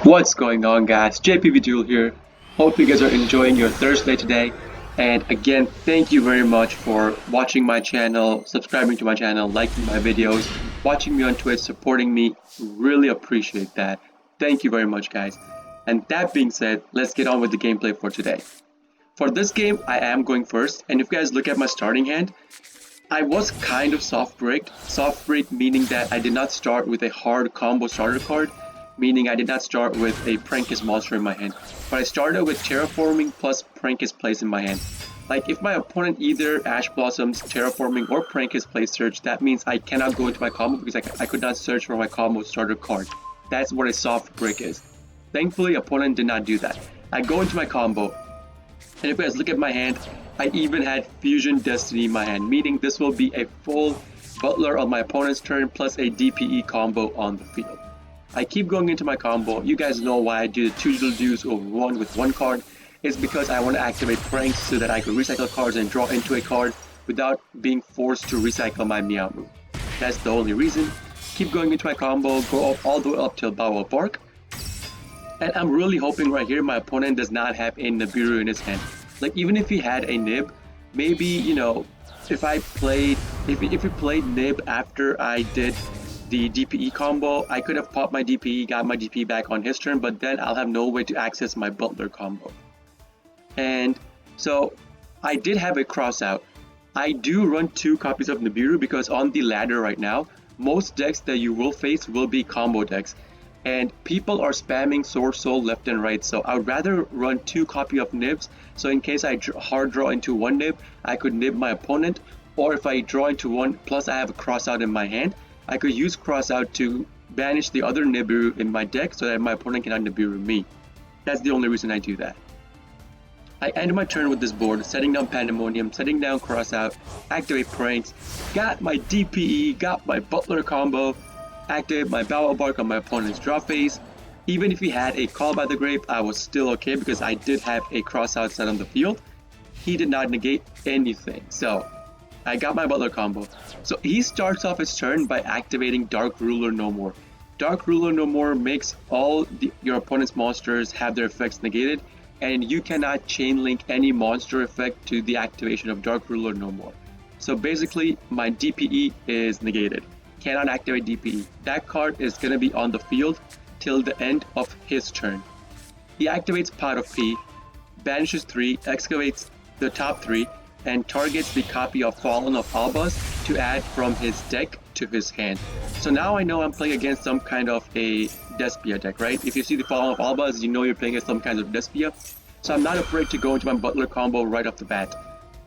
What's going on, guys? JPV Duel here. Hope you guys are enjoying your Thursday today. And again, thank you very much for watching my channel, subscribing to my channel, liking my videos, watching me on Twitch, supporting me. Really appreciate that. Thank you very much, guys. And that being said, let's get on with the gameplay for today. For this game, I am going first. And if you guys look at my starting hand, I was kind of soft breaked. Soft break meaning that I did not start with a hard combo starter card, meaning I did not start with a Prankist monster in my hand, but I started with Terraforming plus Prankist Place in my hand. Like if my opponent either Ash Blossoms, Terraforming, or Prankist Place Search, that means I cannot go into my combo because I could not search for my combo starter card. That's what a soft break is. Thankfully, opponent did not do that. I go into my combo, and if you guys look at my hand, I even had Fusion Destiny in my hand, meaning this will be a full Butler on my opponent's turn plus a DPE combo on the field. I keep going into my combo. You guys know why I do the 2 little dudes over 1 with 1 card. It's because I want to activate Pranks so that I could recycle cards and draw into a card without being forced to recycle my Meow move. That's the only reason. Keep going into my combo, go up all the way up till Bow of Bark. And I'm really hoping right here my opponent does not have a Nibiru in his hand. Like even if he had a Nib, maybe, you know, if he played Nib after I did the DPE combo, I could have popped my DPE, got my DPE back on his turn, but then I'll have no way to access my Butler combo. And so I did have a cross out. I do run 2 copies of Nibiru because on the ladder right now, most decks that you will face will be combo decks. And people are spamming Sword Soul left and right, so I would rather run 2 copy of Nibs, so in case I hard draw into 1 Nib, I could Nib my opponent, or if I draw into 1, plus I have a cross out in my hand, I could use cross out to banish the other Nibiru in my deck so that my opponent cannot Nibiru me. That's the only reason I do that. I end my turn with this board, setting down Pandemonium, setting down cross out, activate Pranks, got my DPE, got my Butler combo, activate my Bow of Bark on my opponent's draw phase. Even if he had a Call by the Grave, I was still okay because I did have a cross out set on the field. He did not negate anything, so I got my Butler combo. So he starts off his turn by activating Dark Ruler No More. Dark Ruler No More makes all your opponent's monsters have their effects negated, and you cannot chain link any monster effect to the activation of Dark Ruler No More. So basically, my DPE is negated. Cannot activate DPE. That card is going to be on the field till the end of his turn. He activates Pot of P, banishes 3, excavates the top 3, and targets the copy of Fallen of Albaz to add from his deck to his hand. So now I know I'm playing against some kind of a Despia deck, right? If you see the Fallen of Albaz, you know you're playing against some kind of Despia. So I'm not afraid to go into my Butler combo right off the bat.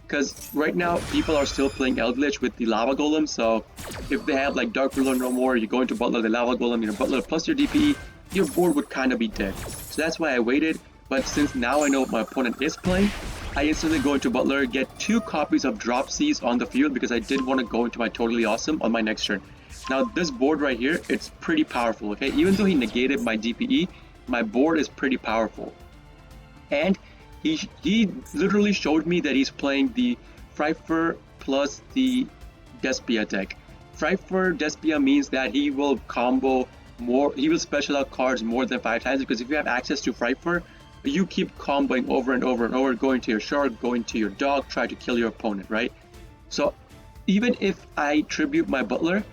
Because right now, people are still playing Eldritch with the Lava Golem, so if they have like Dark Ruler No More, you go into Butler, the Lava Golem, you know, Butler plus your DPE, your board would kind of be dead. So that's why I waited, but since now I know what my opponent is playing, I instantly go into Butler, get 2 copies of Drop Seas on the field because I did want to go into my Totally Awesome on my next turn. Now this board right here, it's pretty powerful, okay? Even though he negated my DPE, my board is pretty powerful. And he literally showed me that he's playing the Frifer plus the Despia deck. Frifer Despia means that he will combo more, he will special out cards more than 5 times, because if you have access to Frifer, you keep comboing over and over and over, going to your shark, going to your dog, try to kill your opponent, right? So even if I tribute my Butler,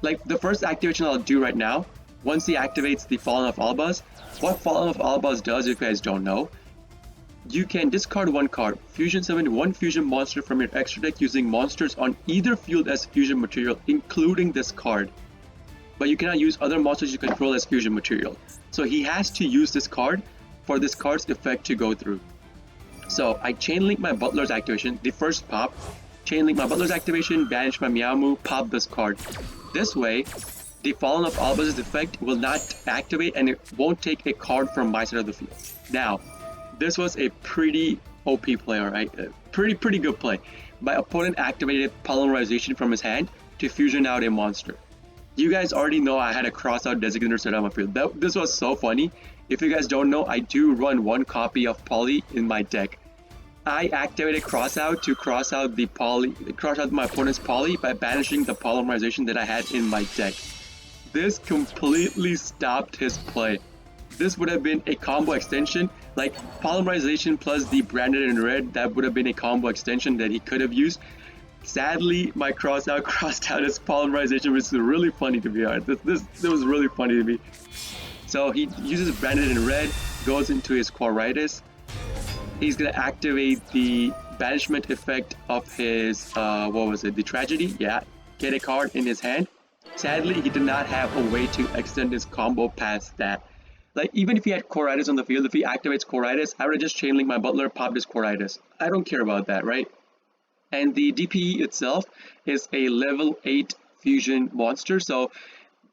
like the first activation I'll do right now, once he activates the Fallen of Albaz, what Fallen of Albaz does, if you guys don't know, you can discard 1 card, fusion summon 1 fusion monster from your extra deck using monsters on either field as fusion material, including this card. But you cannot use other monsters you control as fusion material. So he has to use this card for this card's effect to go through. So I chain link my Butler's activation, the first pop, chain link my Butler's activation, banish my Meowmoo, pop this card. This way, the Fallen of Albaz's effect will not activate and it won't take a card from my side of the field. Now, this was a pretty OP play, alright? Pretty good play. My opponent activated Polymerization from his hand to fusion out a monster. You guys already know I had a cross-out designator set on my field. This was so funny. If you guys don't know, I do run 1 copy of Poly in my deck. I activated cross-out to cross out my opponent's Poly by banishing the Polymerization that I had in my deck. This completely stopped his play. this would have been a combo extension, like polymerization plus the branded in red. That would have been a combo extension that he could have used. Sadly, my crossed out is polymerization, which is really funny to be honest. This was really funny to me. So he uses branded in red, goes into his Quiritis. He's gonna activate the banishment effect of his what was it? The tragedy. Yeah, get a card in his hand. Sadly, he did not have a way to extend his combo past that. Like, even if he had Quiritis on the field, if he activates Quiritis, I would have just chain link my butler, popped his Quiritis. I don't care about that, right? And the DPE itself is a level 8 fusion monster, so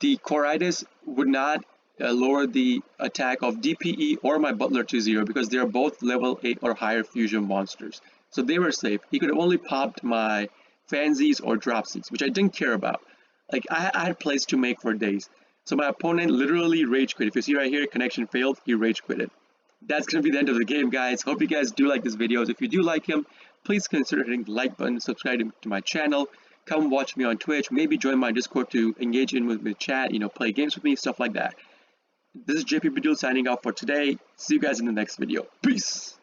the Quiritis would not lower the attack of DPE or my butler to 0 because they are both level 8 or higher fusion monsters. So they were safe. He could have only popped my Fansies or Dropsies, which I didn't care about. Like, I had plays to make for days. So my opponent literally rage quit. If you see right here, connection failed, he rage quitted. That's going to be the end of the game, guys. Hope you guys do like this video. If you do like him, please consider hitting the like button, subscribing to my channel. Come watch me on Twitch, maybe join my Discord to engage in with me, chat, play games with me, stuff like that. This is JP Duel signing off for today. See you guys in the next video. Peace!